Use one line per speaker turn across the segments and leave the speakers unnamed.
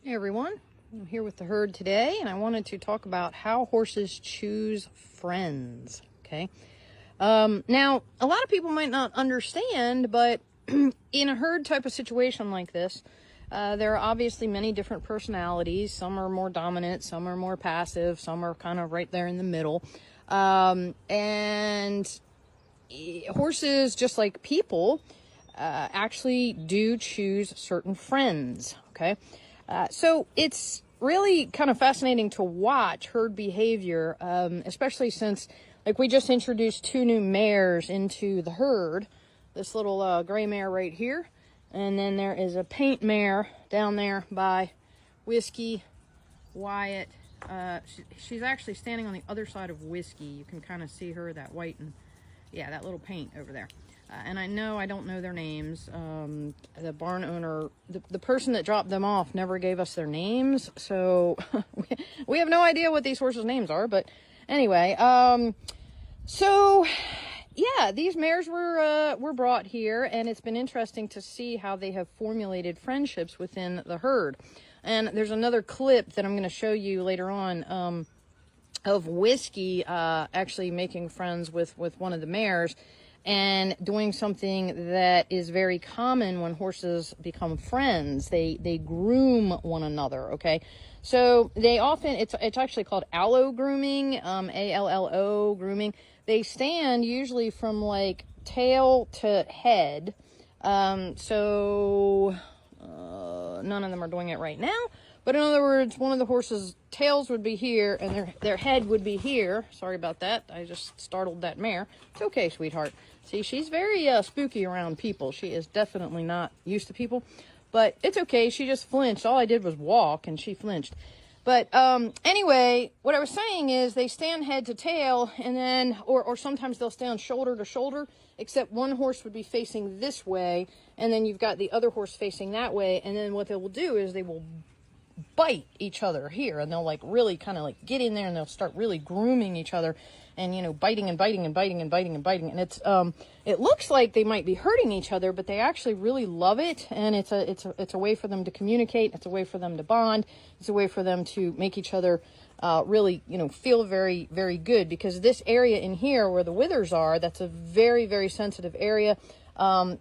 Hey everyone, I'm here with the herd today, and I wanted to talk about how horses choose friends. Okay, now a lot of people might not understand, but in a herd type of situation like this, there are obviously many different personalities. Some are more dominant, some are more passive, some are kind of right there in the middle. And horses, just like people, actually do choose certain friends. Okay. So it's really kind of fascinating to watch herd behavior, especially since, like, we just introduced 2 new mares into the herd. This little gray mare right here, and then there is a paint mare down there by Whiskey, Wyatt. She's actually standing on the other side of Whiskey. You can kind of see her, that white and, yeah, that little paint over there. And I don't know their names. The barn owner, the person that dropped them off, never gave us their names, so we have no idea what these horses' names are. But anyway, so yeah, these mares were brought here, and it's been interesting to see how they have formulated friendships within the herd. And there's another clip that I'm going to show you later on of Whiskey actually making friends with one of the mares, and doing something that is very common when horses become friends. They groom one another. Okay, so they often, it's actually called allo grooming, ALLO grooming. They stand usually from like tail to head. So none of them are doing it right now. But in other words, one of the horses' tails would be here, and their head would be here. Sorry about that. I just startled that mare. It's okay, sweetheart. See, she's very spooky around people. She is definitely not used to people. But it's okay. She just flinched. All I did was walk, and she flinched. But anyway, what I was saying is they stand head to tail, and then, or sometimes they'll stand shoulder to shoulder, except one horse would be facing this way, and then you've got the other horse facing that way. And then what they will do is they will bite each other here, and they'll like really kind of like get in there, and they'll start really grooming each other, and, you know, biting and biting and biting and biting and biting. And it's it looks like they might be hurting each other, but they actually really love it. And it's a way for them to communicate. It's a way for them to bond. It's a way for them to make each other really, you know, feel very, very good, because this area in here where the withers are, that's a very, very sensitive area.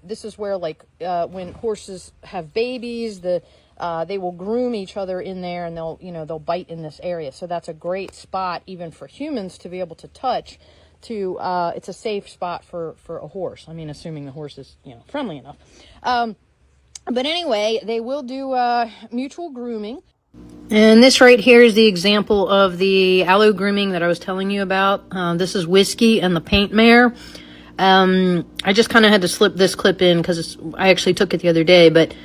This is where, like, when horses have babies, they will groom each other in there, and they'll bite in this area. So that's a great spot even for humans to be able to touch. It's a safe spot for a horse. I mean, assuming the horse is, you know, friendly enough. But anyway, they will do mutual grooming. And this right here is the example of the allo grooming that I was telling you about. This is Whiskey and the paint mare. I just kind of had to slip this clip in because I actually took it the other day, but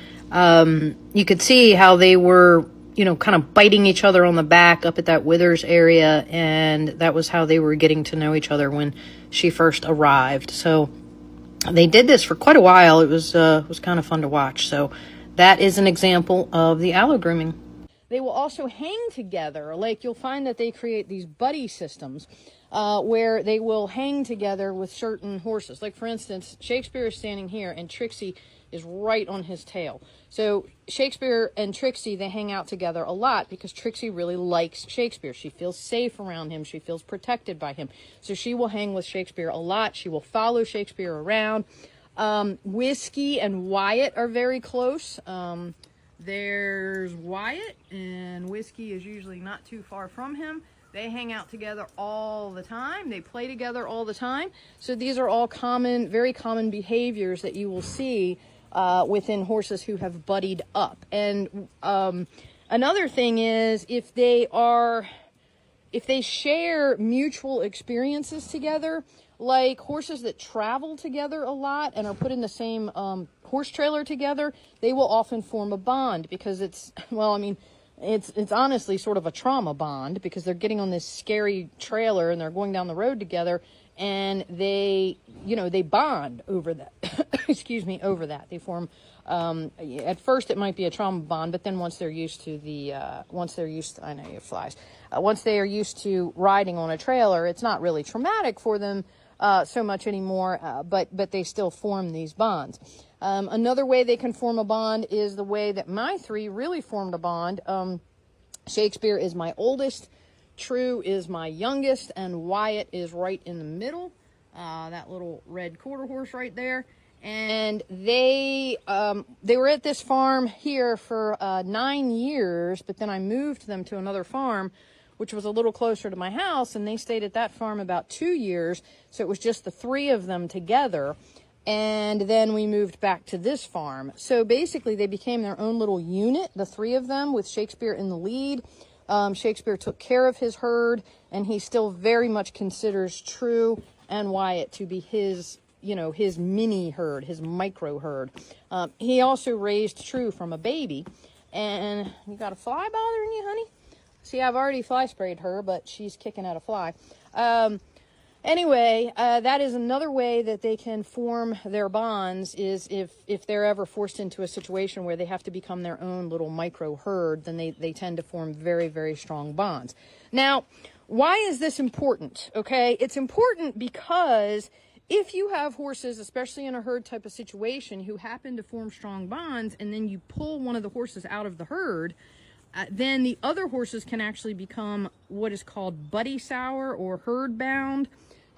you could see how they were, you know, kind of biting each other on the back up at that withers area, and that was how they were getting to know each other when she first arrived. So they did this for quite a while. It was kind of fun to watch. So that is an example of the allo grooming. They will also hang together. Like, you'll find that they create these buddy systems where they will hang together with certain horses. Like, for instance, Shakespeare is standing here, and Trixie is right on his tail. So Shakespeare and Trixie, they hang out together a lot because Trixie really likes Shakespeare. She feels safe around him. She feels protected by him. So she will hang with Shakespeare a lot. She will follow Shakespeare around. Whiskey and Wyatt are very close. There's Wyatt, and Whiskey is usually not too far from him. They hang out together all the time. They play together all the time. So these are all common, very common behaviors that you will see within horses who have buddied up. And another thing is, if they share mutual experiences together, like horses that travel together a lot and are put in the same horse trailer together, they will often form a bond, because it's honestly sort of a trauma bond, because they're getting on this scary trailer and they're going down the road together, and they bond over that. Excuse me, over that. They form, at first it might be a trauma bond, but then once they're used to once they are used to riding on a trailer, it's not really traumatic for them so much anymore, but they still form these bonds. Another way they can form a bond is the way that my three really formed a bond. Shakespeare is my oldest, True is my youngest, and Wyatt is right in the middle. That little red quarter horse right there. And they were at this farm here for 9 years, but then I moved them to another farm, which was a little closer to my house, and they stayed at that farm about 2 years, so it was just the three of them together. And then we moved back to this farm. So basically they became their own little unit, the three of them, with Shakespeare in the lead. Shakespeare took care of his herd, and he still very much considers True and Wyatt to be his, you know, his mini herd, his micro herd. He also raised True from a baby. And you got a fly bothering you, honey? See, I've already fly sprayed her, but she's kicking at a fly. Anyway, that is another way that they can form their bonds, is if they're ever forced into a situation where they have to become their own little micro herd, then they tend to form very, very strong bonds. Now, why is this important? Okay, it's important because if you have horses, especially in a herd type of situation, who happen to form strong bonds, and then you pull one of the horses out of the herd, then the other horses can actually become what is called buddy sour or herd bound,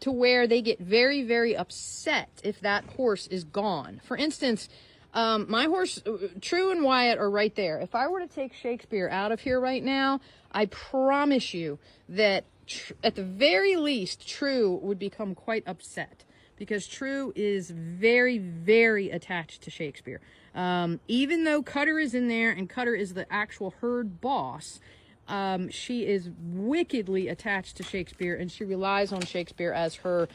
to where they get very, very upset if that horse is gone. For instance, my horse, True and Wyatt, are right there. If I were to take Shakespeare out of here right now, I promise you that at the very least, True would become quite upset, because True is very, very attached to Shakespeare. Even though Cutter is in there, and Cutter is the actual herd boss, she is wickedly attached to Shakespeare, and she relies on Shakespeare as her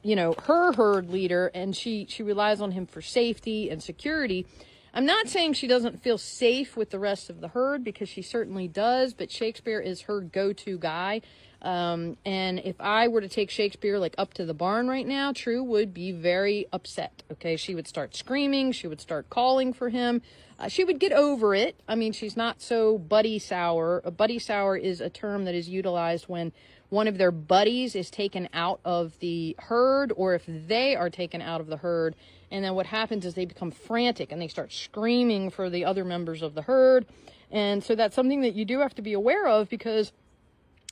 herd leader, and she relies on him for safety and security. I'm not saying she doesn't feel safe with the rest of the herd, because she certainly does, but Shakespeare is her go-to guy. And if I were to take Shakespeare like up to the barn right now, True would be very upset. Okay, she would start screaming, she would start calling for him. She would get over it. I mean, she's not so buddy sour. A buddy sour is a term that is utilized when one of their buddies is taken out of the herd, or if they are taken out of the herd. And then what happens is they become frantic and they start screaming for the other members of the herd. And so that's something that you do have to be aware of, because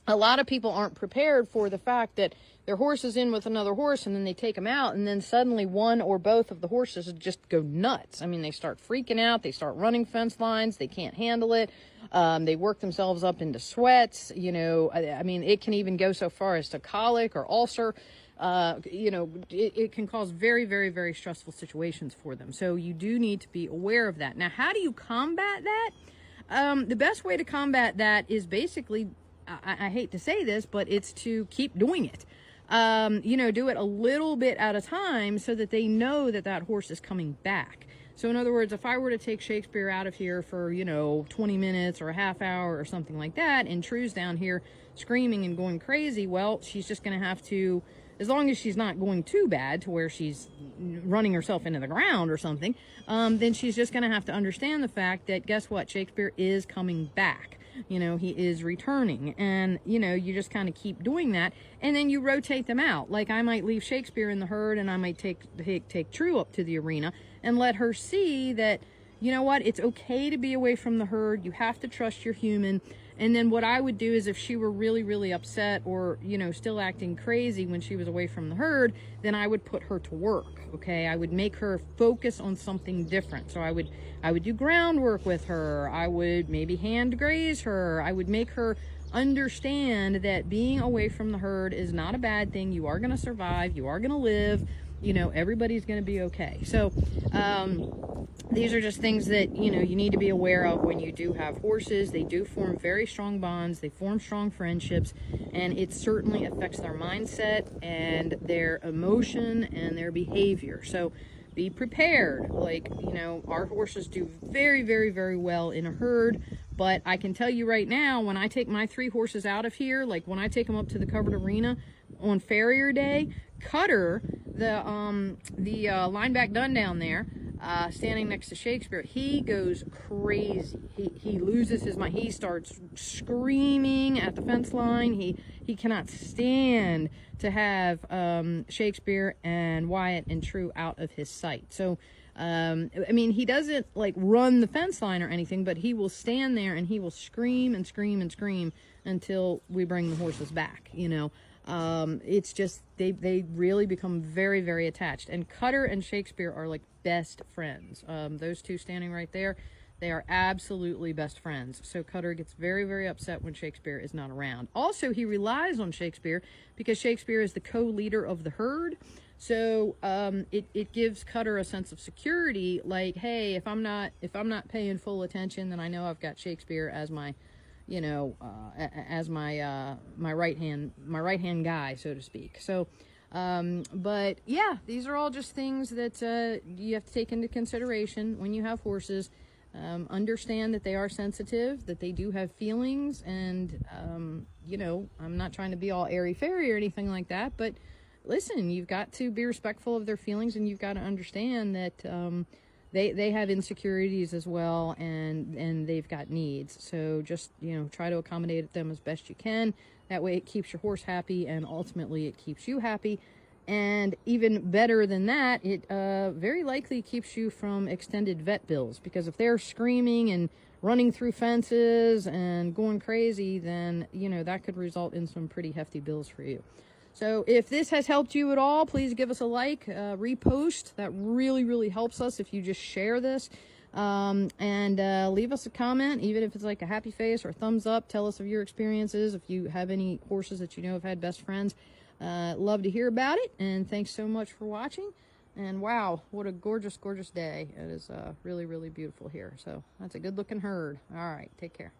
a lot of people aren't prepared for the fact that their horse is in with another horse, and then they take them out, and then suddenly one or both of the horses just go nuts. I mean, they start freaking out, they start running fence lines, they can't handle it, they work themselves up into sweats, you know. I mean, it can even go so far as to colic or ulcer. You know, it can cause very, very, very stressful situations for them. So you do need to be aware of that. Now, how do you combat that? The best way to combat that is basically, I hate to say this, but it's to keep doing it. You know, do it a little bit at a time, so that they know that that horse is coming back. So in other words, if I were to take Shakespeare out of here for, you know, 20 minutes or a half hour or something like that, and True's down here screaming and going crazy, well, she's just going to have to, as long as she's not going too bad to where she's running herself into the ground or something, then she's just going to have to understand the fact that, guess what, Shakespeare is coming back. You know, he is returning, and, you know, you just kind of keep doing that, and then you rotate them out. Like, I might leave Shakespeare in the herd, and I might take True up to the arena and let her see that, you know what, it's okay to be away from the herd. You have to trust your human. And then what I would do is, if she were really, really upset, or, you know, still acting crazy when she was away from the herd, then I would put her to work. Okay, I would make her focus on something different. So I would do groundwork with her. I would maybe hand graze her. I would make her understand that being away from the herd is not a bad thing. You are going to survive. You are going to live. You know, everybody's going to be okay. So these are just things that, you know, you need to be aware of when you do have horses. They do form very strong bonds. They form strong friendships, and it certainly affects their mindset and their emotion and their behavior. So be prepared. Like, you know, our horses do very, very, very well in a herd, but I can tell you right now, when I take my 3 horses out of here, like when I take them up to the covered arena on farrier day, Cutter, the lineback dun down there, standing next to Shakespeare, he goes crazy. He loses his mind. He starts screaming at the fence line. He cannot stand to have Shakespeare and Wyatt and True out of his sight. So I mean, he doesn't like run the fence line or anything, but he will stand there and he will scream and scream and scream until we bring the horses back, you know. It's just, they really become very, very attached. And Cutter and Shakespeare are like best friends. Those two standing right there, they are absolutely best friends. So Cutter gets very, very upset when Shakespeare is not around. Also, he relies on Shakespeare because Shakespeare is the co-leader of the herd. So it gives Cutter a sense of security, like, hey, if I'm not paying full attention, then I know I've got Shakespeare as my, you know, as my my right hand guy, so to speak. So, but yeah, these are all just things that you have to take into consideration when you have horses. Understand that they are sensitive, that they do have feelings, and you know, I'm not trying to be all airy-fairy or anything like that, but listen, you've got to be respectful of their feelings, and you've got to understand that they have insecurities as well, and they've got needs. So just, you know, try to accommodate them as best you can. That way it keeps your horse happy, and ultimately it keeps you happy. And even better than that, it very likely keeps you from extended vet bills, because if they're screaming and running through fences and going crazy, then, you know, that could result in some pretty hefty bills for you. So if this has helped you at all, please give us a like, repost. That really, really helps us if you just share this. And leave us a comment, even if it's like a happy face or a thumbs up. Tell us of your experiences. If you have any horses that you know have had best friends, love to hear about it. And thanks so much for watching. And wow, what a gorgeous, gorgeous day. It is really, really beautiful here. So that's a good looking herd. All right, take care.